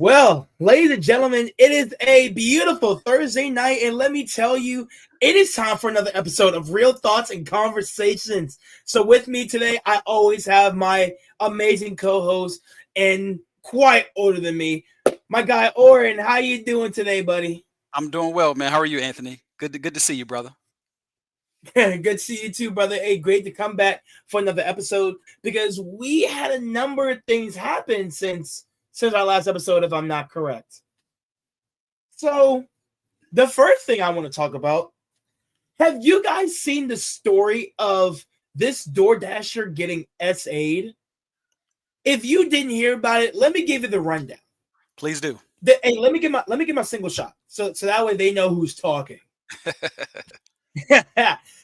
Well, ladies and gentlemen, it is a beautiful Thursday night, and let me tell you, it is time for another episode of Real Thoughts and Conversations. So, with me today, I always have my amazing co-host, and quite older than me, my guy Oren. How you doing today, buddy? I'm doing well, man. How are you, Anthony? Good to see you, brother. Good to see you too, brother. Hey, great to come back for another episode because we had a number of things happen since our last episode, if I'm not correct. So, the first thing I want to talk about, have you guys seen the story of this DoorDasher getting SA'd? If you didn't hear about it, let me give you the rundown. Please do. Hey, let me get my single shot. So that way they know who's talking.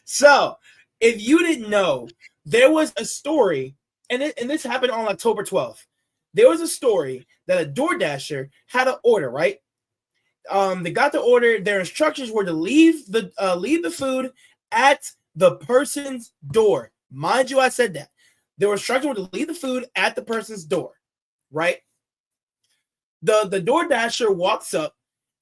So, if you didn't know, there was a story, and this happened on October 12th. There was a story that a DoorDasher had an order, right? They got the order. Their instructions were to leave the food at the person's door. Mind you, I said that. Their instructions were to leave the food at the person's door, right? The DoorDasher walks up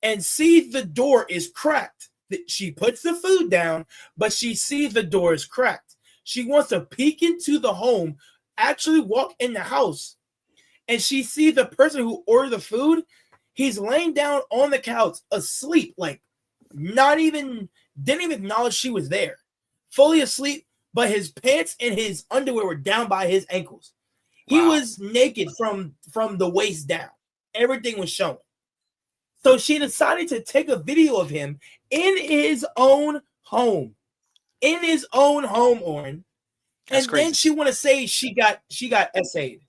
and sees the door is cracked. She puts the food down, but she sees the door is cracked. She wants to peek into the home, actually walk in the house, and she sees the person who ordered the food. He's laying down on the couch, asleep, like not even didn't even acknowledge she was there, fully asleep. But his pants and his underwear were down by his ankles. He Wow. was naked from the waist down. Everything was showing. So she decided to take a video of him in his own home, Oren. That's And then crazy. she want to say she got SA'd.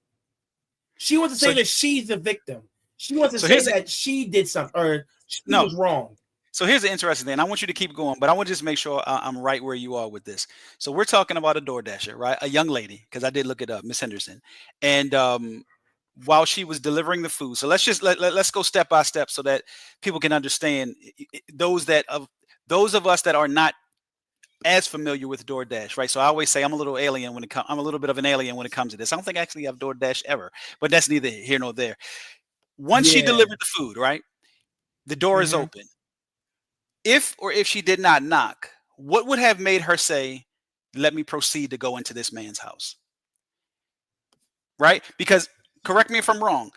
She wants to So say that she's the victim. She wants to so say here's that she did something or she no. was wrong. So here's the interesting thing. I want you to keep going, but I want to just make sure I'm right where you are with this. So we're talking about a DoorDasher, right? A young lady, because I did look it up, Miss Henderson, and while she was delivering the food. So let's go step by step so that people can understand those of us that are not as familiar with DoorDash, right? So I always say I'm a little alien when it comes. I'm a little bit of an alien when it comes to this. I don't think I actually have DoorDash ever, but that's neither here nor there. Once she Yeah. delivered the food, right? The door is Mm-hmm. open. If she did not knock, what would have made her say, "Let me proceed to go into this man's house"? Right? Because correct me if I'm wrong.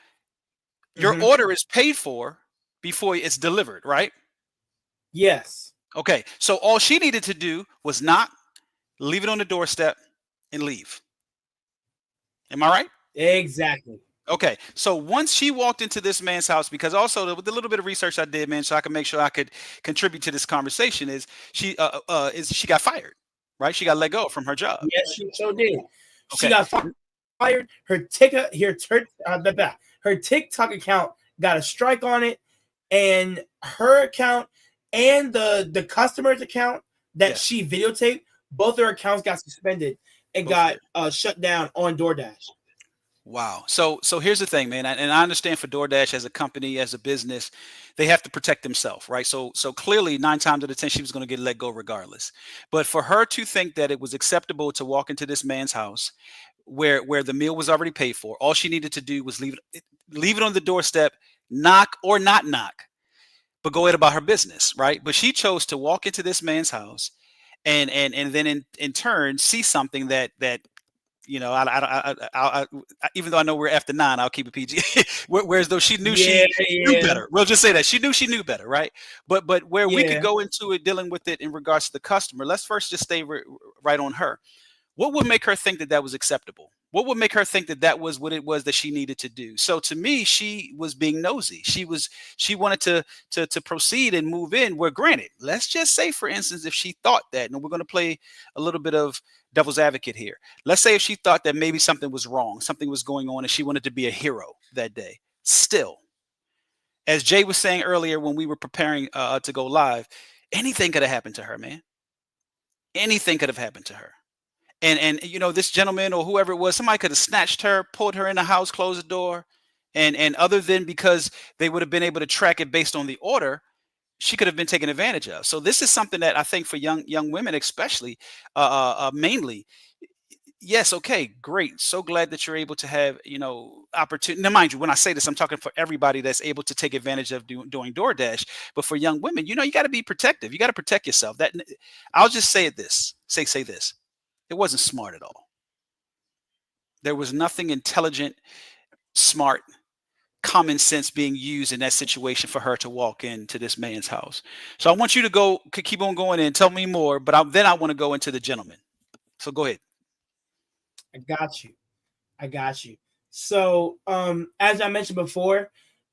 Your Mm-hmm. order is paid for before it's delivered, right? Yes. Okay. So all she needed to do was knock, leave it on the doorstep, and leave. Am I right? Exactly. Okay, so once she walked into this man's house, because also with the little bit of research I did, man, so I can make sure I could contribute to this conversation, is she got fired, right? She got let go from her job. Yes, she so did. She Okay, got fired. Her TikTok account got a strike on it, and her account and the customer's account that yes, she videotaped, both their accounts got suspended and both got did. shut down on DoorDash. Wow. So here's the thing, man, and I understand for DoorDash as a company, as a business, they have to protect themselves, right? So clearly, 9 times out of 10, she was going to get let go regardless. But for her to think that it was acceptable to walk into this man's house, where the meal was already paid for, all she needed to do was leave it on the doorstep, knock or not knock, but go ahead about her business, right? But she chose to walk into this man's house and then in turn see something that even though I know we're after 9, I'll keep it PG. Whereas though she knew Yeah, she knew yeah, better. We'll just say that she knew better, right? But where we could yeah. go into it dealing with it in regards to the customer, let's first just stay right on her. What would make her think that that was acceptable? What would make her think that that was what it was that she needed to do? So to me, she was being nosy. She wanted to proceed and move in. Where granted, let's just say, for instance, if she thought that, and we're going to play a little bit of devil's advocate here. Let's say if she thought that maybe something was wrong, something was going on, and she wanted to be a hero that day. Still, as Jay was saying earlier when we were preparing to go live, anything could have happened to her, man. Anything could have happened to her. And this gentleman or whoever it was, somebody could have snatched her, pulled her in the house, closed the door, and other than because they would have been able to track it based on the order, she could have been taken advantage of. So this is something that I think for young women, especially, mainly, yes, okay, great. So glad that you're able to have, opportunity. Now, mind you, when I say this, I'm talking for everybody that's able to take advantage of doing DoorDash. But for young women, you got to be protective. You got to protect yourself. I'll just say it this, say this. It wasn't smart at all. There was nothing intelligent, smart, common sense being used in that situation for her to walk into this man's house. So I want you to keep on going and tell me more, but then I want to go into the gentleman. So go ahead. I got you. I got you. So, as I mentioned before,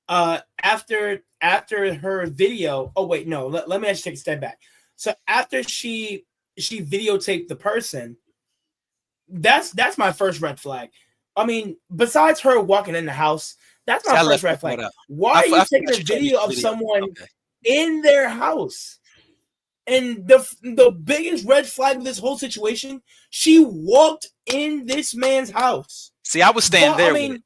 after her video. Oh wait, no. Let me actually take a step back. So after she videotaped the person, that's my first red flag. I mean, besides her walking in the house, that's my first red flag. Why are you taking a video of someone in their house? And the biggest red flag of this whole situation, she walked in this man's house. See, I was standing there. I mean,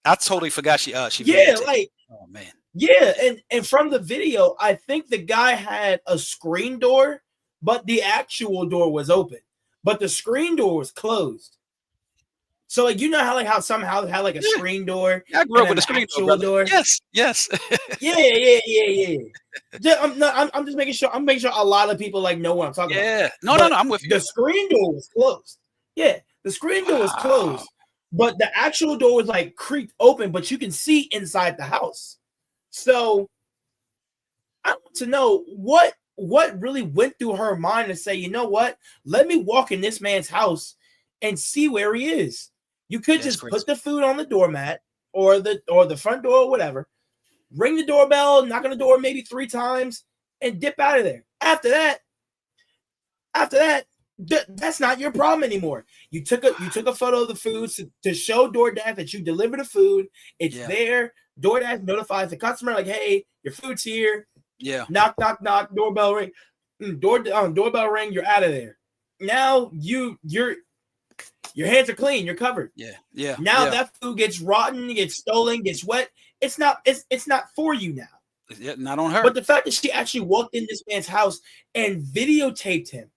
I totally forgot she yeah, like, oh man. Yeah, and from the video, I think the guy had a screen door, but the actual door was open. But the screen door was closed. So like, how some houses have like a screen door. Yeah, I grew up with a screen door. Yes. Yeah. I'm just making sure. I'm making sure a lot of people like know what I'm talking about. Yeah. No, I'm with you. The screen door was closed. Yeah, the screen door was closed, but the actual door was like creaked open, but you can see inside the house. So I want to know what really went through her mind to say, you know what? Let me walk in this man's house and see where he is. You could just put the food on the doormat or the front door or whatever, ring the doorbell, knock on the door maybe 3 times, and dip out of there. After that, that's not your problem anymore. You took a photo of the food to show DoorDash that you delivered the food. It's there. DoorDash notifies the customer like, hey, your food's here. Yeah. Knock, knock, knock. Doorbell ring. Doorbell ring. You're out of there. Now your hands are clean. You're covered. Yeah. Now that food gets rotten, gets stolen, gets wet. It's not for you now. Yeah, not on her. But the fact that she actually walked in this man's house and videotaped him,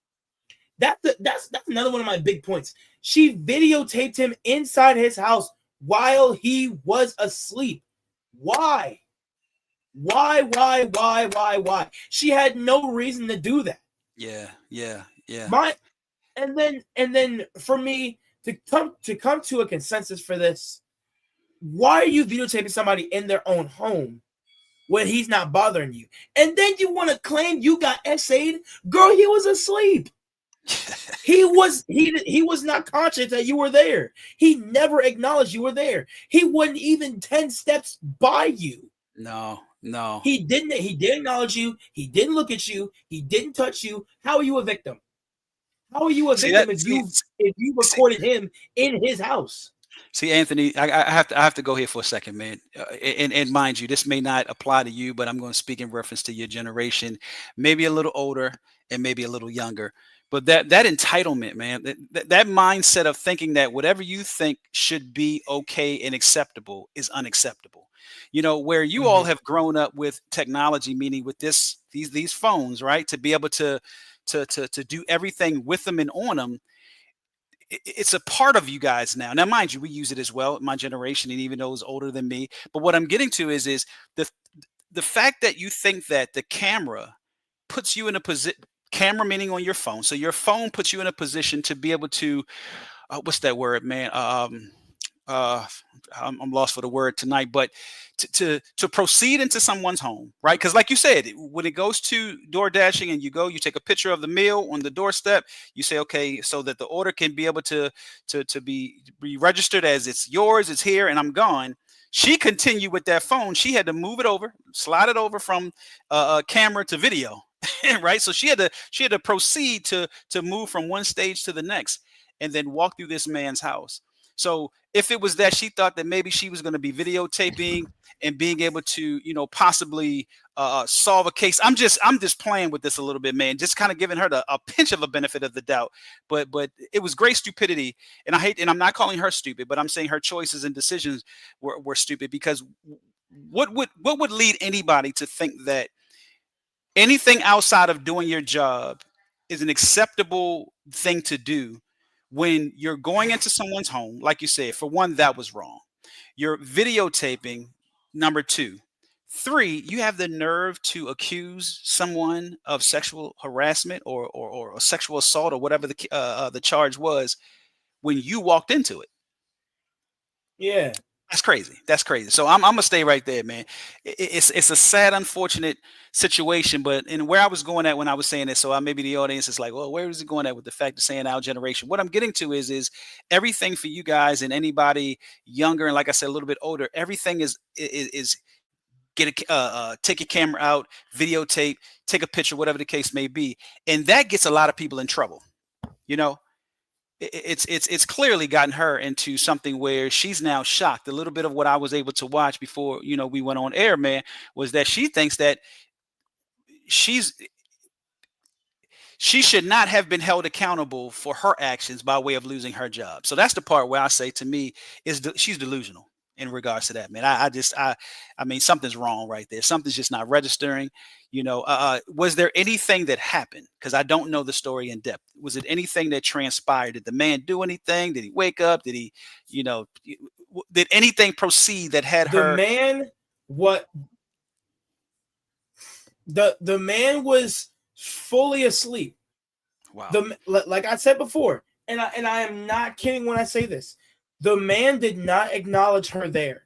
that's another one of my big points. She videotaped him inside his house while he was asleep. Why? She had no reason to do that. Yeah. And then for me to come to a consensus for this, why are you videotaping somebody in their own home when he's not bothering you? And then you want to claim you got essayed? Girl, he was asleep. he was not conscious that you were there. He never acknowledged you were there. He wasn't even 10 steps by you. No. He didn't acknowledge you. He didn't look at you. He didn't touch you. How are you a victim? How are you a victim if you recorded him in his house? See, Anthony, I have to go here for a second, man. And mind you, this may not apply to you, but I'm going to speak in reference to your generation, maybe a little older and maybe a little younger. But that entitlement, man, that mindset of thinking that whatever you think should be okay and acceptable is unacceptable. Where you all have grown up with technology, meaning with these phones, right, to be able to do everything with them and on them. It's a part of you guys now. Now, mind you, we use it as well, my generation, and even those older than me. But what I'm getting to is the fact that you think that the camera puts you in a position, camera meaning on your phone. So your phone puts you in a position to be able to, what's that word, man? I'm lost for the word tonight, but to proceed into someone's home, right? Because like you said, when it goes to door dashing and you take a picture of the meal on the doorstep, you say, okay, so that the order can be able to be registered as it's yours, it's here, and I'm gone. She continued with that phone. She had to move it over, slide it over from camera to video, right? So she had to proceed to move from one stage to the next, and then walk through this man's house. So if it was that she thought that maybe she was going to be videotaping and being able to, possibly solve a case, I'm just playing with this a little bit, man. Just kind of giving her a pinch of a benefit of the doubt. But it was great stupidity, and I'm not calling her stupid, but I'm saying her choices and decisions were stupid, because what would lead anybody to think that anything outside of doing your job is an acceptable thing to do when you're going into someone's home, like you said, for one, that was wrong. You're videotaping. Number two. Three, you have the nerve to accuse someone of sexual harassment or sexual assault or whatever the charge was when you walked into it. Yeah. That's crazy. That's crazy. So I'm gonna stay right there, man. It's a sad, unfortunate situation, but and where I was going at when I was saying this, so maybe the audience is like, well, where is it going at with the fact of saying our generation? What I'm getting to is everything for you guys and anybody younger and like I said, a little bit older. Everything is get take your camera out, videotape, take a picture, whatever the case may be, and that gets a lot of people in trouble. You know, it's clearly gotten her into something where she's now shocked. A little bit of what I was able to watch before, we went on air, man, was that she thinks that she should not have been held accountable for her actions by way of losing her job. So that's the part where I say to me she's delusional in regards to that, man. I mean, something's wrong right there. Something's just not registering. Was there anything that happened? Because I don't know the story in depth. Was it anything that transpired? Did the man do anything? Did he wake up? Did he, did anything proceed that had her? The man was fully asleep. Wow. Like I said before, and I am not kidding when I say this. The man did not acknowledge her there.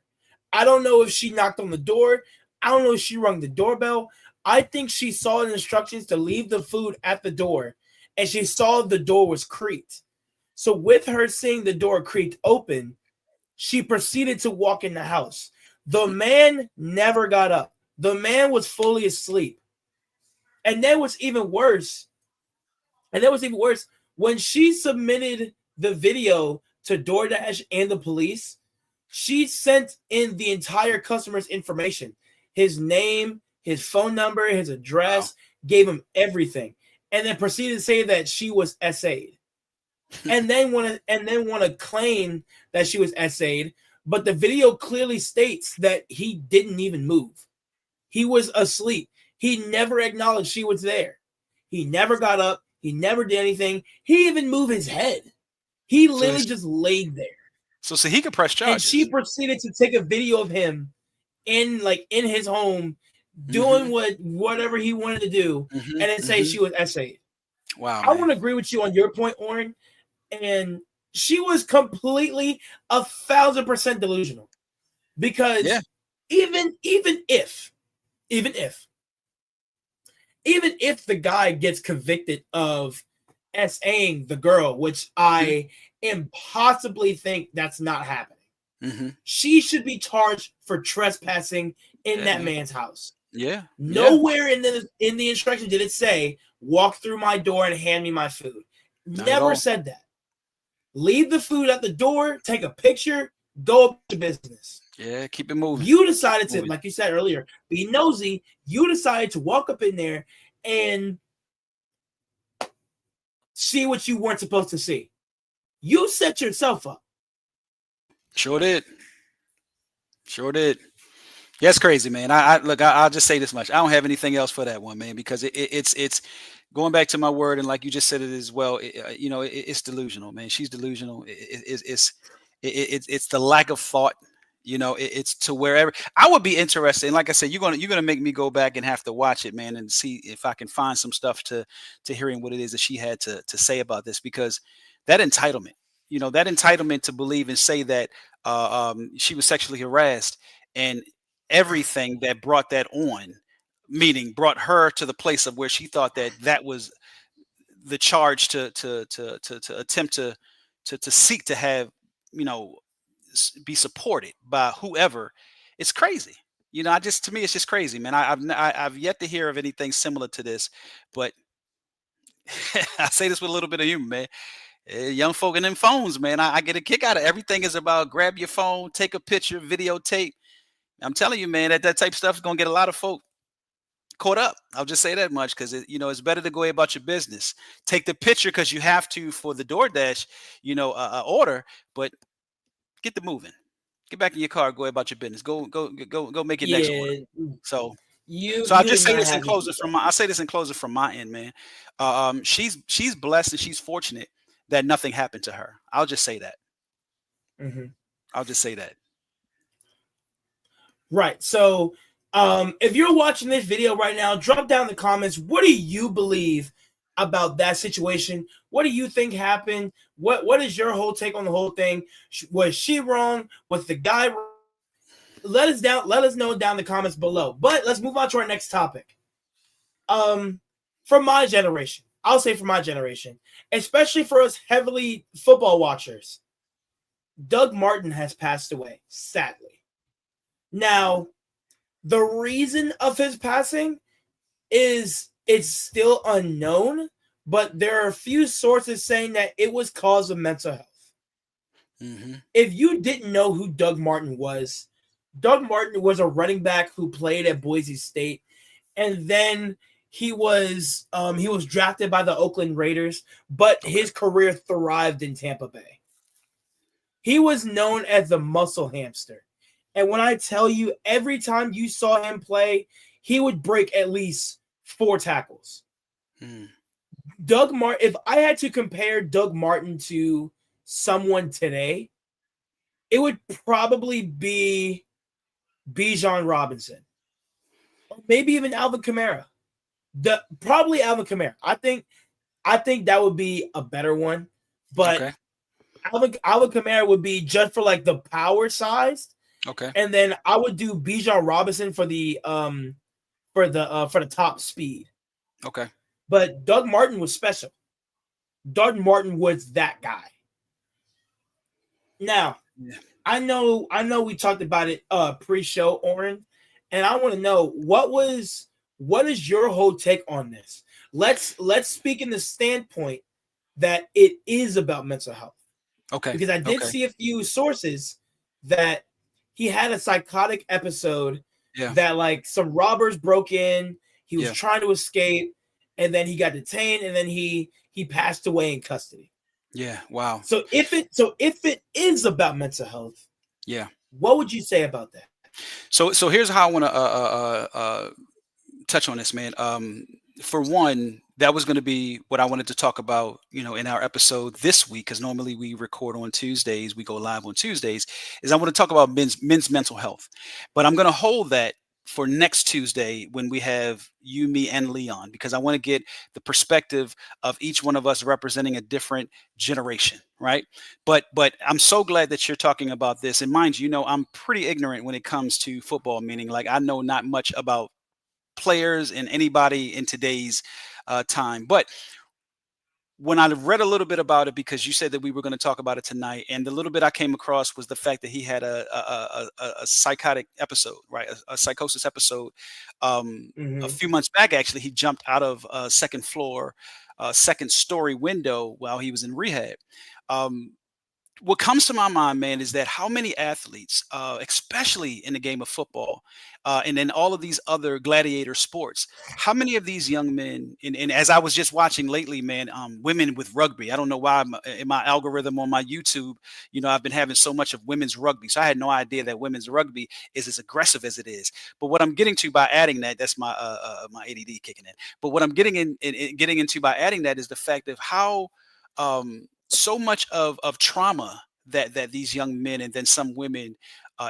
I don't know if she knocked on the door. I don't know if she rung the doorbell. I think she saw the instructions to leave the food at the door, and she saw the door was creaked. So with her seeing the door creaked open, she proceeded to walk in the house. The man never got up. The man was fully asleep. And that was even worse. When she submitted the video to DoorDash and the police, she sent in the entire customer's information, his name, his phone number, his address, gave him everything, and then proceeded to say that she was SA'd, and then want to claim that she was SA'd, but the video clearly states that he didn't even move. He was asleep. He never acknowledged she was there. He never got up. He never did anything. He even moved his head. He literally just laid there. So he could press charges. And she proceeded to take a video of him in his home doing whatever he wanted to do, and then say she was SA'd. Wow. I want to agree with you on your point, Oren. And she was completely 1,000% delusional. Because even if the guy gets convicted of SAing the girl, which I impossibly think that's not happening, she should be charged for trespassing in that man's house. Nowhere in the instructions did it say walk through my door and hand me my food. Never said that. Leave the food at the door, take a picture, go up to business. Yeah, keep it moving. You decided to, like you said earlier, be nosy. You decided to walk up in there and see what you weren't supposed to see. You set yourself up. Sure did. Yeah, it's crazy, man. I'll just say this much. I don't have anything else for that one, man, because it's going back to my word, and like you just said it as well. It's delusional, man. She's delusional. It's the lack of thought. It's to wherever I would be interested. And like I said, you're gonna make me go back and have to watch it, man, and see if I can find some stuff to hearing what it is that she had to say about this, because that entitlement, to believe and say that she was sexually harassed and everything that brought that on, meaning brought her to the place of where she thought that was the charge to attempt to seek to have, be supported by whoever. It's crazy. To me, it's just crazy, man. I've yet to hear of anything similar to this, but I say this with a little bit of humor, man. Young folk in them phones, man. I get a kick out of everything is about grab your phone, take a picture, videotape. I'm telling you, man, that type of stuff is going to get a lot of folk caught up. I'll just say that much, because it's better to go about your business. Take the picture because you have to for the DoorDash, order, but get the moving. Get back in your car, go about your business. Go make your next order. So I'll just say this in closing from my end, man. She's blessed and she's fortunate that nothing happened to her. I'll just say that. Mhm. I'll just say that. Right. So, if you're watching this video right now, drop down in the comments. What do you believe about that situation? What do you think happened? What is your whole take on the whole thing? Was she wrong? Was the guy wrong? Let us know down in the comments below. But let's move on to our next topic. From my generation, I'll say from my generation, especially for us heavily football watchers, Doug Martin has passed away, sadly. Now, the reason of his passing is it's still unknown, but there are a few sources saying that it was cause of mental health. Mm-hmm. If you didn't know who Doug Martin was a running back who played at Boise State, and then he was drafted by the Oakland Raiders, but his career thrived in Tampa Bay. He was known as the muscle hamster. And when I tell you, every time you saw him play, he would break at least 4 tackles. Mm. Doug Martin, if I had to compare Doug Martin to someone today, it would probably be Bijan Robinson. Or maybe even Alvin Kamara. Probably Alvin Kamara. I think that would be a better one. But Okay. Alvin Kamara would be just for like the power size. Okay. And then I would do Bijan Robinson for the top speed. Okay. But Doug Martin was special. Doug Martin was that guy. Now, Yeah. I know we talked about it pre-show, Oren, and I want to know what is your whole take on this? Let's speak in the standpoint that it is about mental health. Okay. Because I did see a few sources that he had a psychotic episode. Yeah. That like some robbers broke in, he was Yeah. trying to escape, and then he got detained, and then he passed away in custody. Yeah. Wow. So if it is about mental health, Yeah. what would you say about that? So here's how I want to touch on this, man. For one, that was going to be what I wanted to talk about, in our episode this week, because normally we record on Tuesdays, we go live on Tuesdays, is I want to talk about men's mental health. But I'm going to hold that for next Tuesday when we have you, me, and Leon, because I want to get the perspective of each one of us representing a different generation, right? But I'm so glad that you're talking about this. And mind you, I'm pretty ignorant when it comes to football, meaning like I know not much about players and anybody in today's time. But when I read a little bit about it, because you said that we were going to talk about it tonight, and the little bit I came across was the fact that he had a psychotic episode, right? A psychosis episode. A few months back, actually, he jumped out of a second floor, second story window while he was in rehab. What comes to my mind, man, is that how many athletes, especially in the game of football, and then all of these other gladiator sports, how many of these young men, and as I was just watching lately, man, women with rugby. I don't know why in my algorithm on my YouTube, I've been having so much of women's rugby. So I had no idea that women's rugby is as aggressive as it is. But what I'm getting to by adding that, that's my my ADD kicking in. But what I'm getting into by adding that is the fact of how so much of trauma that these young men and then some women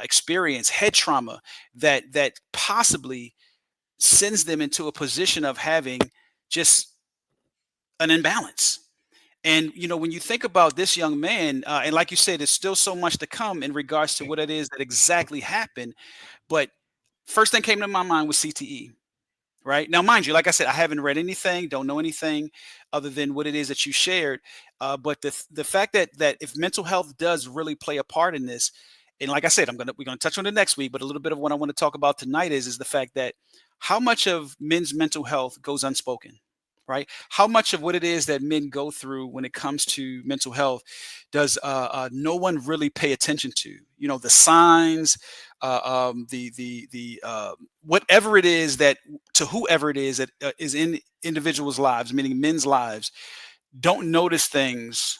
experience, head trauma that possibly sends them into a position of having just an imbalance. And when you think about this young man, and like you said, there's still so much to come in regards to what it is that exactly happened. But first thing came to my mind was CTE. Right now, mind you, like I said, I haven't read anything, don't know anything other than what it is that you shared. But the fact that if mental health does really play a part in this, and like I said, we're gonna touch on it next week. But a little bit of what I want to talk about tonight is the fact that how much of men's mental health goes unspoken, right? How much of what it is that men go through when it comes to mental health does no one really pay attention to? The signs, the whatever it is that to whoever it is that is in individuals' lives, meaning men's lives, don't notice things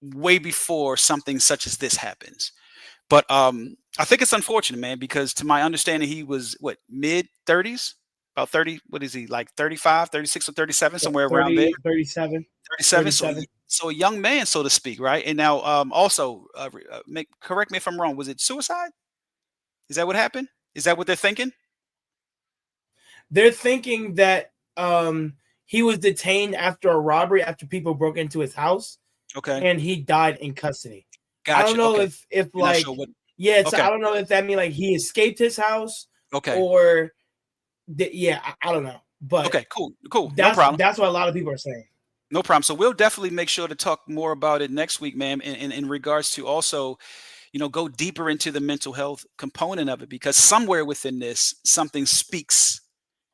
way before something such as this happens. But I think it's unfortunate, man, because to my understanding, he was what, mid 30s. About 30, what is he, like 35, 36 or 37, Yeah, somewhere around there? 30, 37, 37. So, 37. so a young man, so to speak, right? And now, also, correct me if I'm wrong. Was it suicide? Is that what happened? Is that what they're thinking? They're thinking that he was detained after a robbery after people broke into his house Okay, and he died in custody. I don't gotcha. know Okay, if you're not sure like what. yeah, it's Okay, I don't know if that mean like he escaped his house okay, or yeah, I don't know. But okay. Cool, cool. No problem. that's what a lot of people are saying. No problem. So we'll definitely make sure to talk more about it next week, ma'am. In regards to also, go deeper into the mental health component of it, because somewhere within this, something speaks,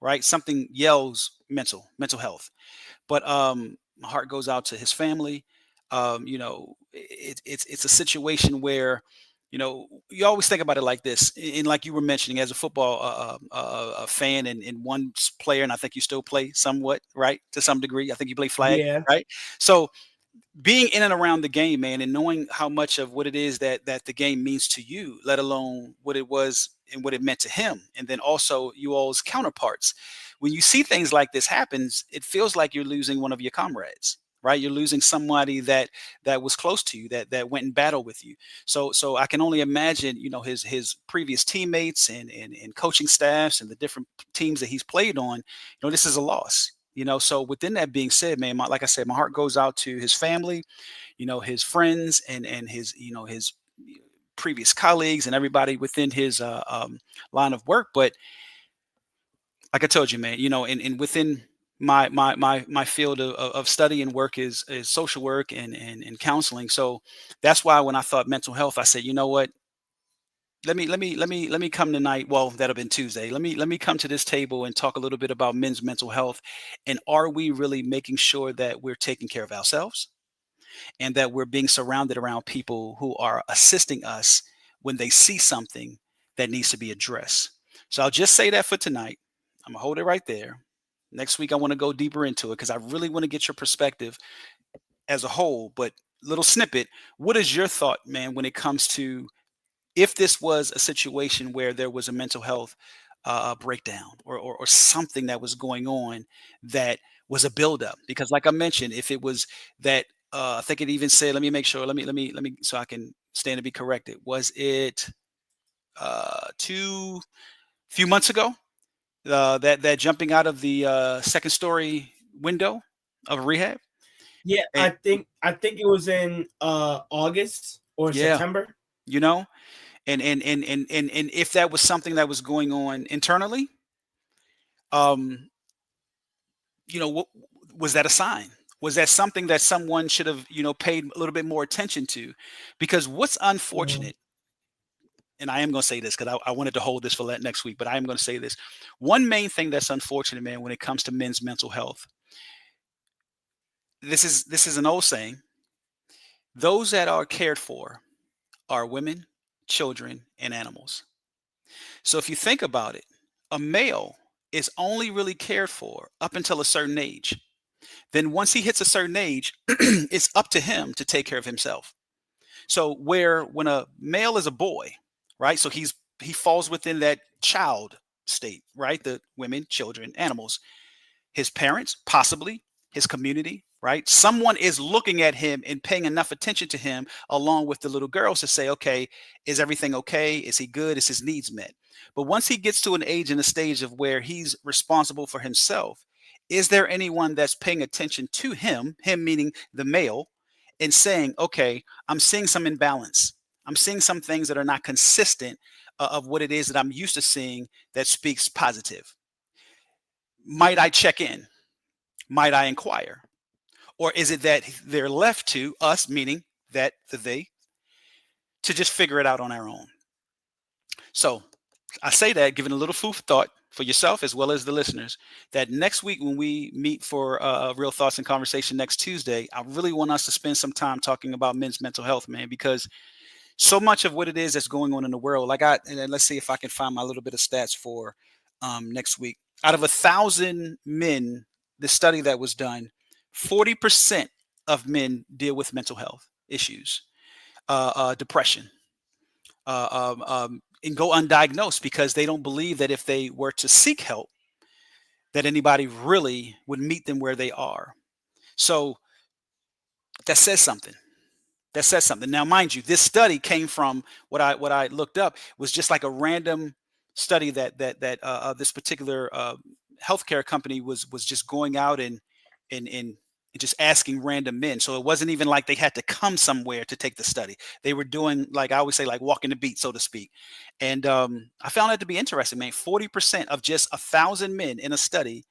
right? Something yells mental health. But my heart goes out to his family. It's a situation where, you always think about it like this, and like you were mentioning, as a football fan and one player, and I think you still play somewhat, right, to some degree. I think you play flag, Yeah. right? So being in and around the game, man, and knowing how much of what it is that the game means to you, let alone what it was and what it meant to him, and then also you all's counterparts. When you see things like this happens, it feels like you're losing one of your comrades, right? You're losing somebody that was close to you, that went in battle with you. So I can only imagine, his previous teammates and coaching staffs and the different teams that he's played on. This is a loss. So within that being said, man, like I said, my heart goes out to his family, his friends, and his previous colleagues and everybody within his line of work. But like I told you, man, and within my field of study and work is social work and counseling. So that's why when I thought mental health, I said, you know what? Let me come tonight. Well, that'll been Tuesday. Let me come to this table and talk a little bit about men's mental health, and are we really making sure that we're taking care of ourselves and that we're being surrounded around people who are assisting us when they see something that needs to be addressed. So I'll just say that for tonight. I'm gonna hold it right there. Next week I want to go deeper into it because I really want to get your perspective as a whole. But little snippet, what is your thought, man, when it comes to if this was a situation where there was a mental health breakdown or something that was going on that was a buildup? Because, like I mentioned, if it was that, I think it even said, let me make sure, let me, so I can stand to be corrected. Was it two few months ago that jumping out of the second story window of a rehab? Yeah, And I think it was in August or yeah, September. you know, and if that was something that was going on internally, um what was that a sign? Was that something that someone should have, paid a little bit more attention to? Because what's Mhm. unfortunate, and I am going to say this because I wanted to hold this for next week, but I am going to say this. One main thing that's unfortunate, man, when it comes to men's mental health, this is an old saying: those that are cared for are women, children, and animals. So if you think about it, a male is only really cared for up until a certain age. Then once he hits a certain age, it's up to him to take care of himself. So where when a male is a boy, right? So he falls within that child state, right? The women, children, animals, his parents, possibly his community, right? Someone is looking at him and paying enough attention to him along with the little girls to say, okay, is everything okay? Is he good? Is his needs met? But once he gets to an age and a stage of where he's responsible for himself, is there anyone that's paying attention to him meaning the male, and saying, okay, I'm seeing some imbalance. I'm seeing some things that are not consistent of what it is that I'm used to seeing that speaks positive. Might I check in? Might I inquire? Or is it that they're left to us, meaning that they, to just figure it out on our own? So I say that, giving a little food for thought for yourself as well as the listeners, that next week when we meet for Real Thoughts and Conversation next Tuesday, I really want us to spend some time talking about men's mental health, man, because so much of what it is that's going on in the world. Like and then let's see if I can find my little bit of stats for next week. Out of 1,000 men, the study that was done, 40% of men deal with mental health issues, depression, and go undiagnosed because they don't believe that if they were to seek help, that anybody really would meet them where they are. So that says something. That says something. Now, mind you, this study came from what I looked up was just like a random study that this particular healthcare company was just going out and just asking random men. So it wasn't even like they had to come somewhere to take the study. They were doing, like I always say, like walking the beat, so to speak. And I found that to be interesting, man. 40% of just 1,000 men in a study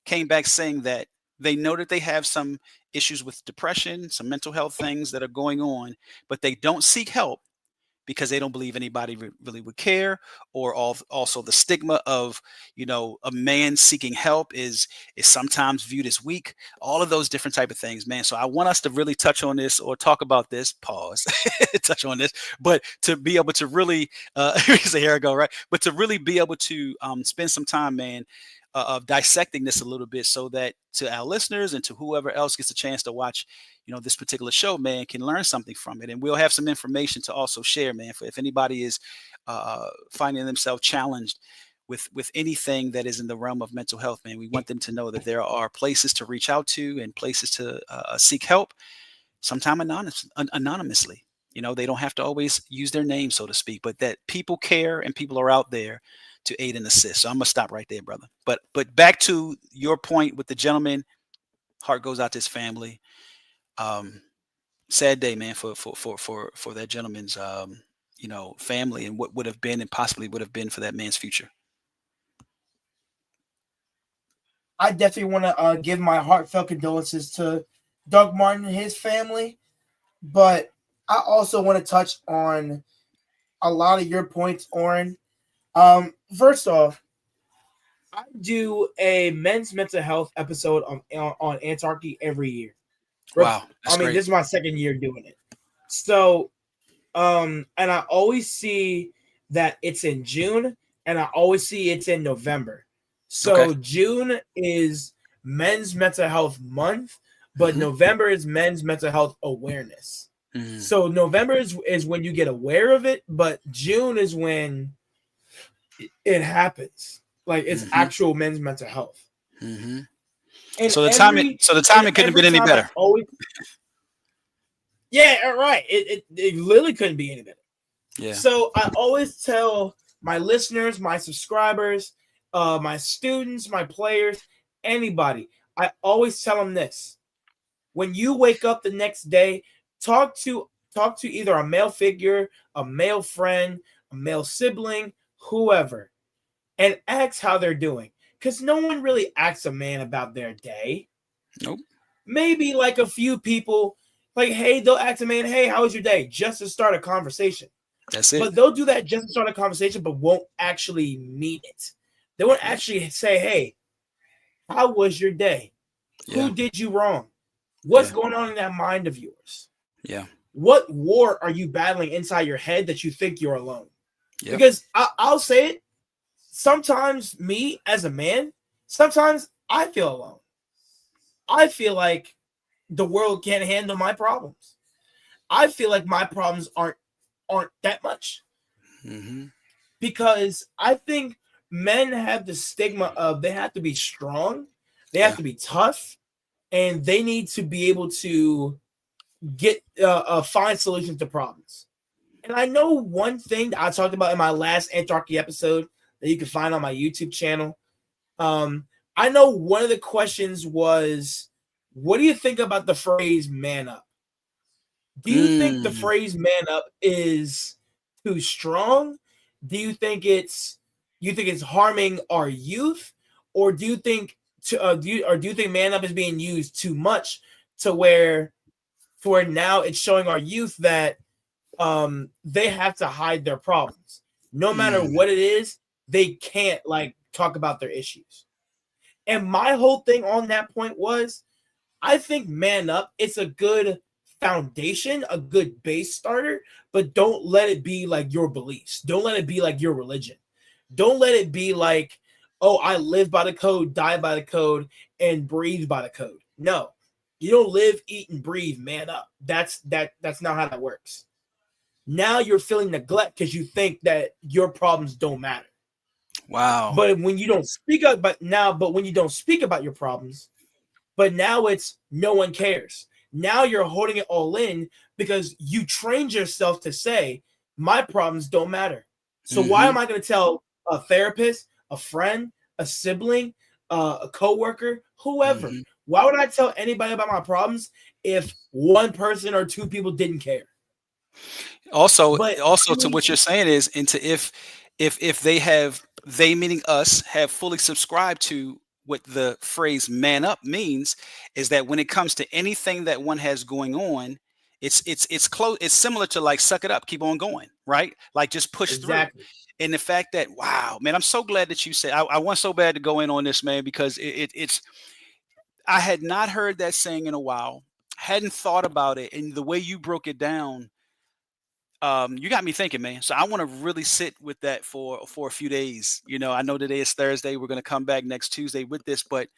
came back saying that they know that they have some issues with depression, some mental health things that are going on, but they don't seek help because they don't believe anybody really would care, or also the stigma of, a man seeking help is sometimes viewed as weak. All of those different type of things, man. So I want us to really touch on this or talk about this. Pause, touch on this, but to be able to really, here I go, right? But to really be able to spend some time, man, of dissecting this a little bit, so that to our listeners and to whoever else gets a chance to watch, this particular show, man, can learn something from it. And we'll have some information to also share, man, for if anybody is finding themselves challenged with anything that is in the realm of mental health, man. We want them to know that there are places to reach out to and places to seek help, sometime anonymously. They don't have to always use their name, so to speak, but that people care and people are out there to aid and assist. So I'm gonna stop right there, brother. But back to your point with the gentleman, heart goes out to his family. Sad day, man, for that gentleman's family, and what would have been and possibly would have been for that man's future. I definitely want to give my heartfelt condolences to Doug Martin and his family, but I also want to touch on a lot of your points, Oren. First off, I do a men's mental health episode on Antarchy every year. Wow, that's great. This is my second year doing it. So, and I always see that it's in June, and I always see it's in November. So okay. June is Men's Mental Health Month, but November is Men's Mental Health Awareness. So November is when you get aware of it, but June is when it happens. Like it's actual men's mental health. And so the timing couldn't have been any better. Yeah, right. It literally couldn't be any better. Yeah. So I always tell my listeners, my subscribers, my students, my players, anybody, I always tell them this: when you wake up the next day, talk to either a male figure, a male friend, a male sibling, whoever, and ask how they're doing. Because no one really asks a man about their day. Nope. Maybe like a few people, like, hey, they'll ask a man, hey, how was your day? Just to start a conversation. That's it. But they'll do that just to start a conversation, but won't actually mean it. They won't actually say, hey, how was your day? Yeah. Who did you wrong? What's going on in that mind of yours? Yeah. What war are you battling inside your head that you think you're alone? Yep. Because I'll say it. Sometimes me as a man, sometimes I feel alone. I feel like the world can't handle my problems. I feel like my problems aren't that much. Because I think men have the stigma of they have to be strong, they have to be tough, and they need to be able to get find solutions to problems. And I know one thing that I talked about in my last Antarchy episode that you can find on my YouTube channel. I know one of the questions was, what do you think about the phrase man up? Do you think the phrase man up is too strong? Do you think it's harming our youth? Or do you think do you think man up is being used too much to where for now it's showing our youth that they have to hide their problems. No matter what it is, they can't like talk about their issues. And my whole thing on that point was, I think man up, it's a good foundation, a good base starter, but don't let it be like your beliefs. Don't let it be like your religion. Don't let it be like, oh, I live by the code, die by the code, and breathe by the code. No, you don't live, eat, and breathe man up. That's not how that works. Now you're feeling neglect because you think that your problems don't matter. Wow. But when you don't speak up, but when you don't speak about your problems, but now it's no one cares. Now you're holding it all in because you trained yourself to say, my problems don't matter. So why Mm-hmm. am I going to tell a therapist, a friend, a sibling, a coworker, whoever? Mm-hmm. Why would I tell anybody about my problems if one person or two people didn't care? Also, But also to what you're saying is into if they meaning us have fully subscribed to what the phrase man up means, is that when it comes to anything that one has going on, it's close, it's similar to like suck it up, keep on going, right? Like just push through. exactly. And the fact that, wow, man, I'm so glad that you said, I want so bad to go in on this, man, because it's I had not heard that saying in a while, hadn't thought about it, and the way you broke it down, you got me thinking, man. So I want to really sit with that for a few days. You know, I know today is Thursday. We're going to come back next Tuesday with this, but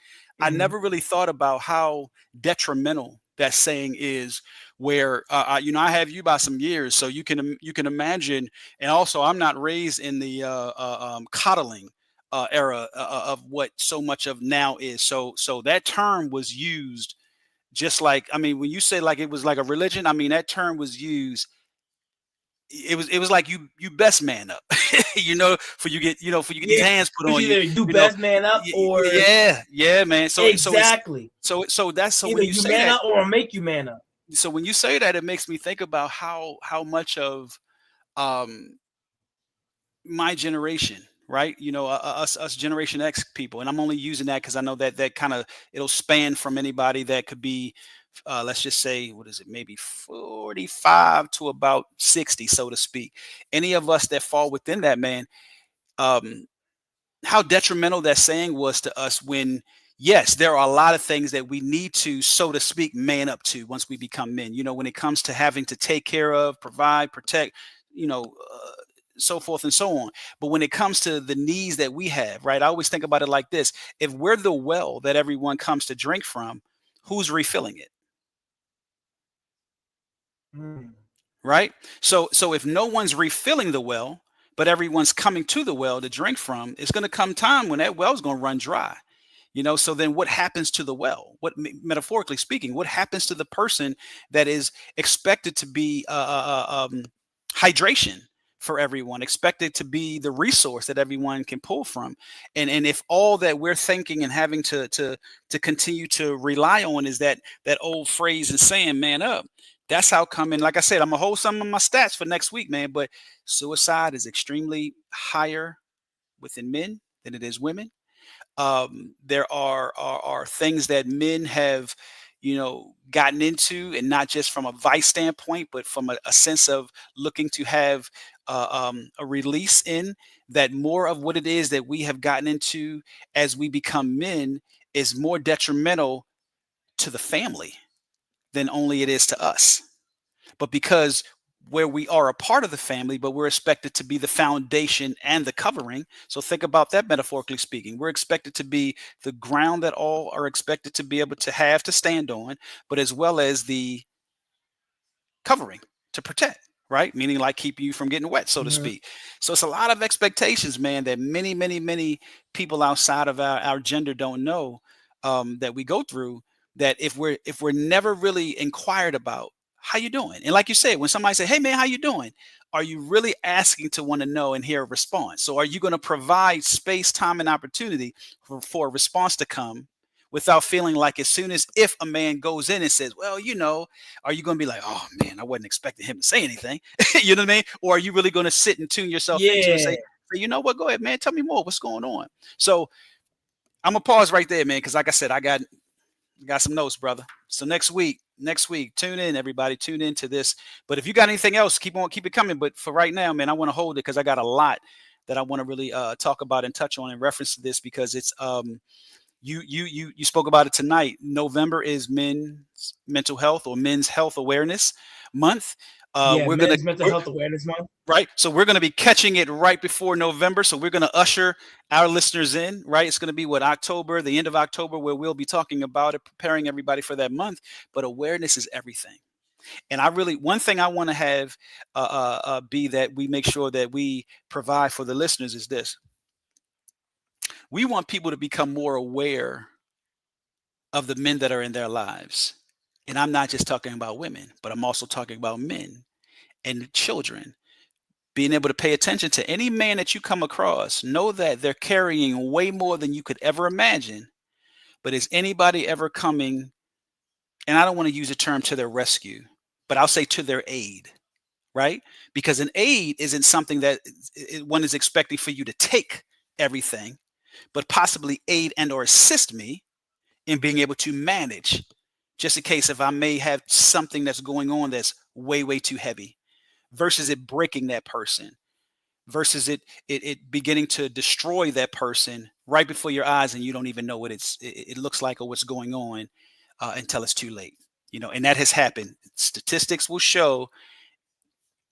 I Mhm. never really thought about how detrimental that saying is. Where you know, I have you by some years, so you can imagine. And also, I'm not raised in the coddling era of what so much of now is. So that term was used just like, I mean, when you say like it was like a religion, I mean that term was used, it was like you best man up, you know, for you get, you know, for you get these Yeah. hands put It's on you, either you you know. best man up or Yeah, yeah, man. So it's exactly. so that's so Either when you you say man that, up or make you man up. so when you say that, it makes me think about how much of um my generation, right? You know, us Generation X people, and I'm only using that because I know that that kind of, it'll span from anybody that could be, let's just say, what is it, maybe 45 to about 60, so to speak. Any of us that fall within that, man, um, how detrimental that saying was to us when, yes, there are a lot of things that we need to, so to speak, man up to once we become men. You know, when it comes to having to take care of, provide, protect, you know, so forth and so on. But when it comes to the needs that we have, right, I always think about it like this: if we're the well that everyone comes to drink from, who's refilling it? Mm. Right? So if no one's refilling the well, but everyone's coming to the well to drink from, it's going to come time when that well's going to run dry. You know, so then what happens to the well? What, metaphorically speaking, what happens to the person that is expected to be hydration for everyone, expected to be the resource that everyone can pull from? And if all that we're thinking and having to continue to rely on is that old phrase and saying, man up, that's how come. And like I said, I'm gonna hold some of my stats for next week, man. But suicide is extremely higher within men than it is women. There are things that men have, you know, gotten into, and not just from a vice standpoint, but from a sense of looking to have a release in that. More of what it is that we have gotten into as we become men is more detrimental to the family than only it is to us. But because where we are a part of the family, but we're expected to be the foundation and the covering. So think about that metaphorically speaking. We're expected to be the ground that all are expected to be able to have to stand on, but as well as the covering to protect, right? Meaning like keeping you from getting wet, so to Mhm. speak. So it's a lot of expectations, man, that many people outside of our gender don't know, that we go through. That if we're never really inquired about how you doing, and like you said, when somebody say, "Hey, man, how you doing?" Are you really asking to want to know and hear a response? So are you going to provide space, time, and opportunity for a response to come without feeling like as soon as if a man goes in and says, "Well, you know," are you going to be like, "Oh man, I wasn't expecting him to say anything," you know what I mean? Or are you really going to sit and tune yourself into and Yeah. say, "You know what? Go ahead, man. Tell me more. What's going on?" So I'm gonna pause right there, man, because like I said, I got some notes, brother. So next week, tune in, everybody. Tune in to this. But if you got anything else, keep it coming. But for right now, man, I want to hold it because I got a lot that I want to really talk about and touch on in reference to this, because it's you spoke about it tonight. November is men's mental health or men's health awareness month. Yeah. We're gonna Men's mental health awareness month. right, so we're gonna be catching it right before November. So we're gonna usher our listeners in. Right, it's gonna be what, October, the end of October, where we'll be talking about it, preparing everybody for that month. But awareness is everything. And I really, one thing I want to have be that we make sure that we provide for the listeners is this: We want people to become more aware of the men that are in their lives. And I'm not just talking about women, but I'm also talking about men and children. Being able to pay attention to any man that you come across, know that they're carrying way more than you could ever imagine. But is anybody ever coming, and I don't want to use the term to their rescue, but I'll say to their aid, right? Because an aid isn't something that one is expecting for you to take everything, but possibly aid and or assist me in being able to manage, just in case if I may have something that's going on that's way, way too heavy, versus it breaking that person, versus it beginning to destroy that person right before your eyes, and you don't even know what it looks like or what's going on until it's too late. And that has happened. Statistics will show,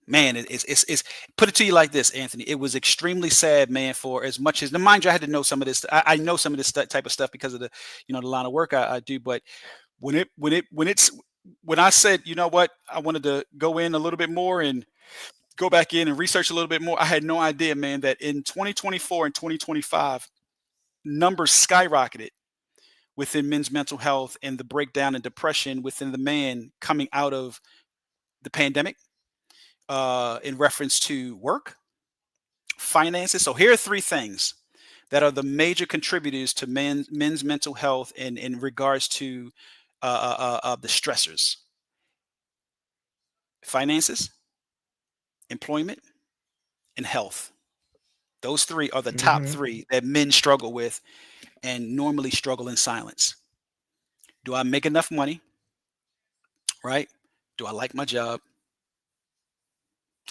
man, it's put it to you like this, Anthony. It was extremely sad, man, for as much as, now mind you, I had to know some of this. I know some of this type of stuff because of the line of work I do. But when I said, you know what, I wanted to go in a little bit more and go back in and research a little bit more, I had no idea, man, that in 2024 and 2025, numbers skyrocketed within men's mental health and the breakdown and depression within the man coming out of the pandemic, in reference to work, finances. So here are three things that are the major contributors to men's mental health in regards to the stressors: finances, employment, and health. Those three are the top three that men struggle with and normally struggle in silence. Do I make enough money? Right? Do I like my job?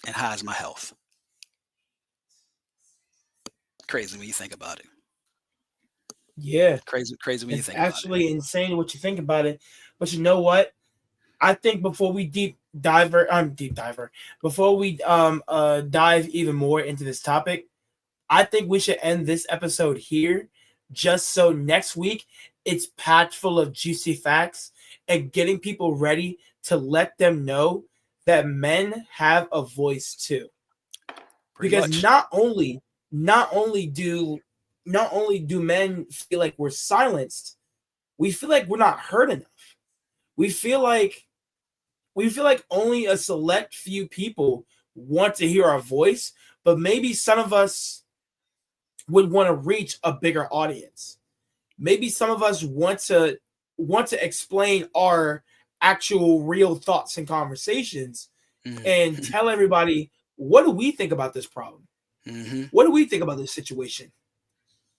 And how is my health? Crazy when you think about it. Yeah. Crazy when you think about it. It's actually insane what you think about it. But you know what? I think before we dive even more into this topic, I think we should end this episode here, just so next week it's packed full of juicy facts and getting people ready to let them know that men have a voice too. Because not only do men feel like we're silenced, we feel like we're not heard enough. We feel like only a select few people want to hear our voice, but maybe some of us would want to reach a bigger audience. Maybe some of us want to explain our actual real thoughts and conversations and tell everybody, what do we think about this problem? What do we think about this situation?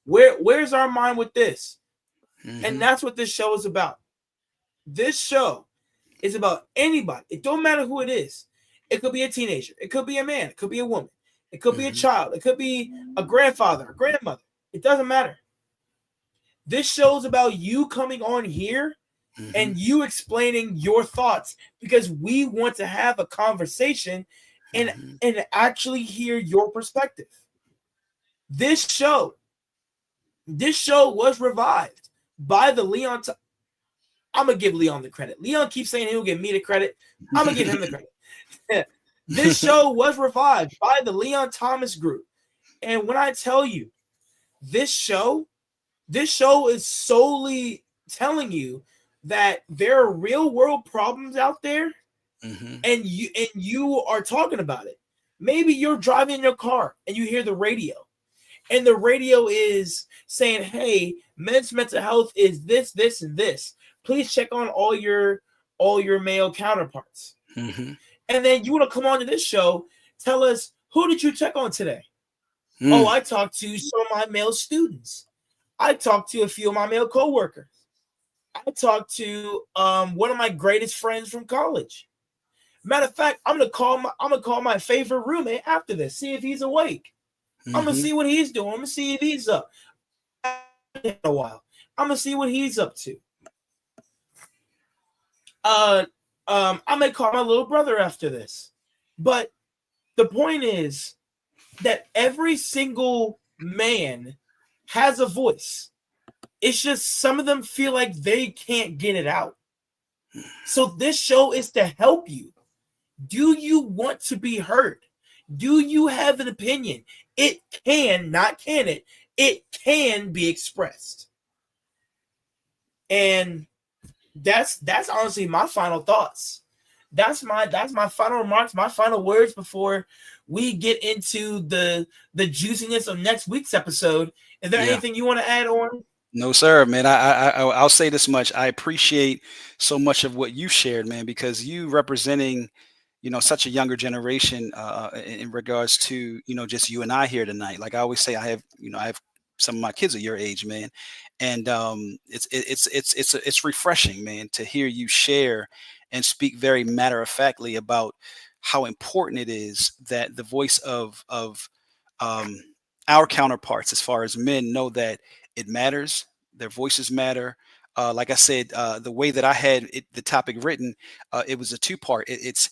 Where's our mind with this? And that's what this show is about. This show is about anybody. It don't matter who it is. It could be a teenager. It could be a man. It could be a woman. It could be a child. It could be a grandfather, a grandmother. It doesn't matter. This show is about you coming on here and you explaining your thoughts, because we want to have a conversation and actually hear your perspective. This show was revived by the Leon. I'm going to give Leon the credit. Leon keeps saying he'll give me the credit. I'm going to give him the credit. This show was revived by the Leon Thomas Group. And when I tell you, this show is solely telling you that there are real world problems out there, and you are talking about it. Maybe you're driving in your car and you hear the radio, and the radio is saying, hey, men's mental health is this, this, and this. Please check on all your male counterparts. And then you want to come on to this show, tell us, who did you check on today? Oh, I talked to some of my male students. I talked to a few of my male coworkers. I talked to one of my greatest friends from college. Matter of fact, I'm gonna call my favorite roommate after this, see if he's awake. I'm gonna see what he's doing. I'm gonna see if he's up. In a while, I'm gonna see what he's up to. I may call my little brother after this. But the point is that every single man has a voice. It's just some of them feel like they can't get it out. So this show is to help you. Do you want to be heard? Do you have an opinion? It can, not can it it can be expressed. And that's honestly my final thoughts. That's my final remarks, my final words before we get into the juiciness of next week's episode. Is there anything you want to add on? No, sir, man. I'll say this much. I appreciate so much of what you shared, man, because you representing, such a younger generation in regards to, just you and I here tonight. Like I always say, I have some of my kids are your age, man, and it's refreshing, man, to hear you share and speak very matter of factly about how important it is that the voice of our counterparts, as far as men, know that it matters. Their voices matter. Like I said, the way that I had the topic written, it was a two-part. It's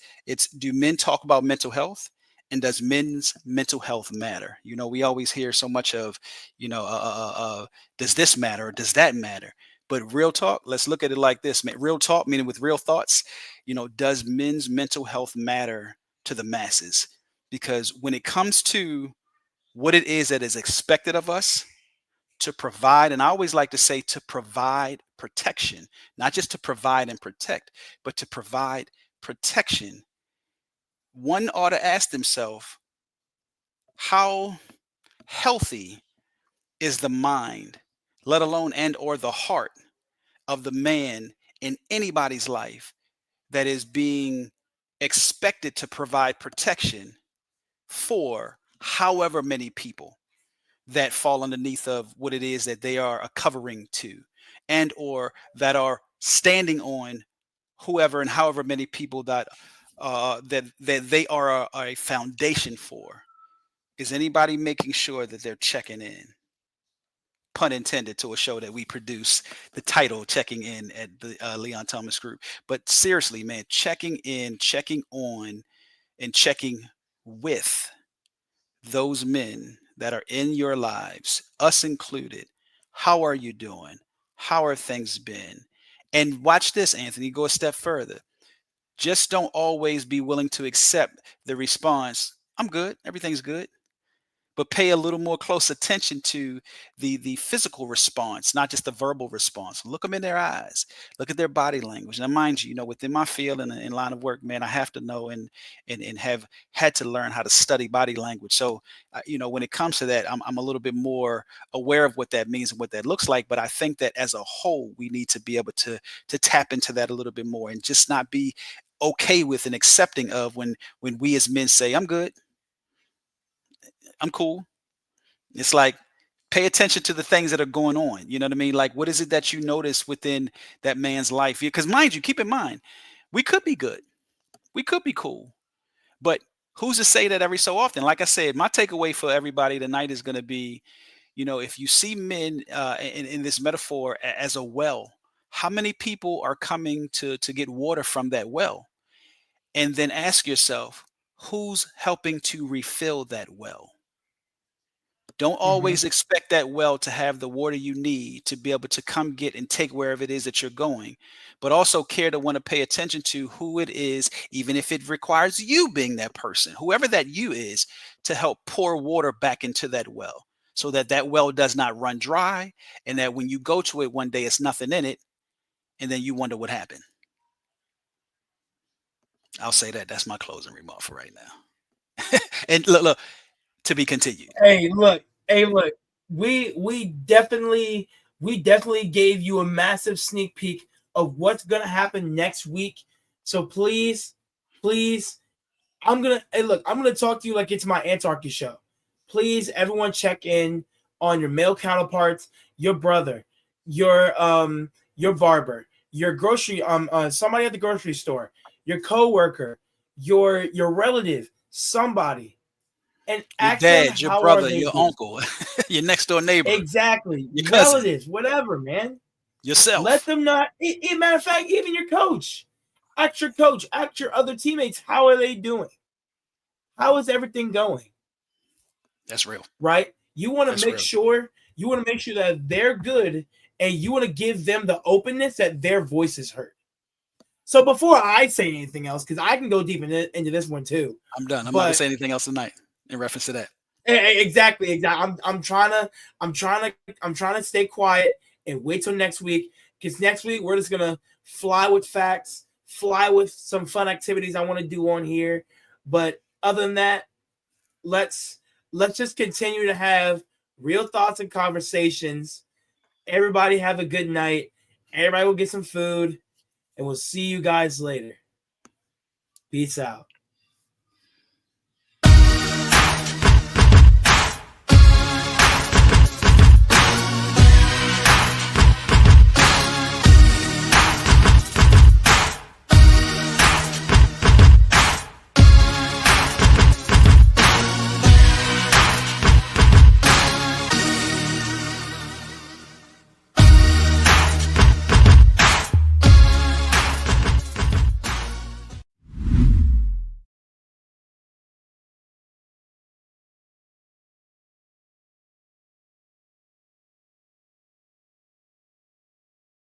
do men talk about mental health, and does men's mental health matter? We always hear so much of, does this matter or does that matter? But real talk, let's look at it like this, man. Real talk, meaning with real thoughts, does men's mental health matter to the masses? Because when it comes to what it is that is expected of us to provide, and I always like to say to provide protection, not just to provide and protect, but to provide protection, one ought to ask themselves, how healthy is the mind, let alone and or the heart of the man in anybody's life that is being expected to provide protection for however many people that fall underneath of what it is that they are a covering to, and or that are standing on whoever and however many people that they are a foundation for. Is anybody making sure that they're checking in? Pun intended, to a show that we produce, the title Checking In at the Leon Thomas Group. But seriously, man, checking in, checking on, and checking with those men that are in your lives, us included. How are you doing? How are things been? And watch this, Anthony, go a step further. Just don't always be willing to accept the response, I'm good, everything's good. But pay a little more close attention to the physical response, not just the verbal response. Look them in their eyes. Look at their body language. Now, mind you, within my field and in line of work, man, I have to know and have had to learn how to study body language. So, when it comes to that, I'm a little bit more aware of what that means and what that looks like. But I think that as a whole, we need to be able to tap into that a little bit more and just not be okay with and accepting of when we as men say, I'm good, I'm cool. It's like, pay attention to the things that are going on. You know what I mean? Like, what is it that you notice within that man's life? Because mind you, keep in mind, we could be good. We could be cool. But who's to say that every so often? Like I said, my takeaway for everybody tonight is going to be, if you see men in this metaphor as a well, how many people are coming to get water from that well? And then ask yourself, who's helping to refill that well? Don't always expect that well to have the water you need to be able to come get and take wherever it is that you're going, but also care to want to pay attention to who it is, even if it requires you being that person, whoever that you is, to help pour water back into that well so that that well does not run dry, and that when you go to it one day, it's nothing in it, and then you wonder what happened. I'll say that. That's my closing remark for right now. And look, to be continued. Hey, look. We definitely gave you a massive sneak peek of what's gonna happen next week. So please, I'm gonna talk to you like it's my Antarctica show. Please, everyone, check in on your male counterparts, your brother, your barber, your grocery, somebody at the grocery store, your coworker, your relative, somebody. And your dad, your brother, your uncle, your next door neighbor. Exactly. Your relatives, whatever, man. Yourself. Let them not. Matter of fact, even your coach. Ask your coach. Ask your other teammates. How are they doing? How is everything going? That's real. Right? You want to make sure. You want to make sure that they're good, and you want to give them the openness that their voice is heard. So before I say anything else, because I can go deep into this one too. I'm done. I'm not going to say anything else tonight in reference to that. Exactly. I'm trying to stay quiet and wait till next week, because next week we're just gonna fly with facts, fly with some fun activities I want to do on here. But other than that, let's just continue to have real thoughts and conversations. Everybody have a good night. Everybody will get some food, and we'll see you guys later. Peace out.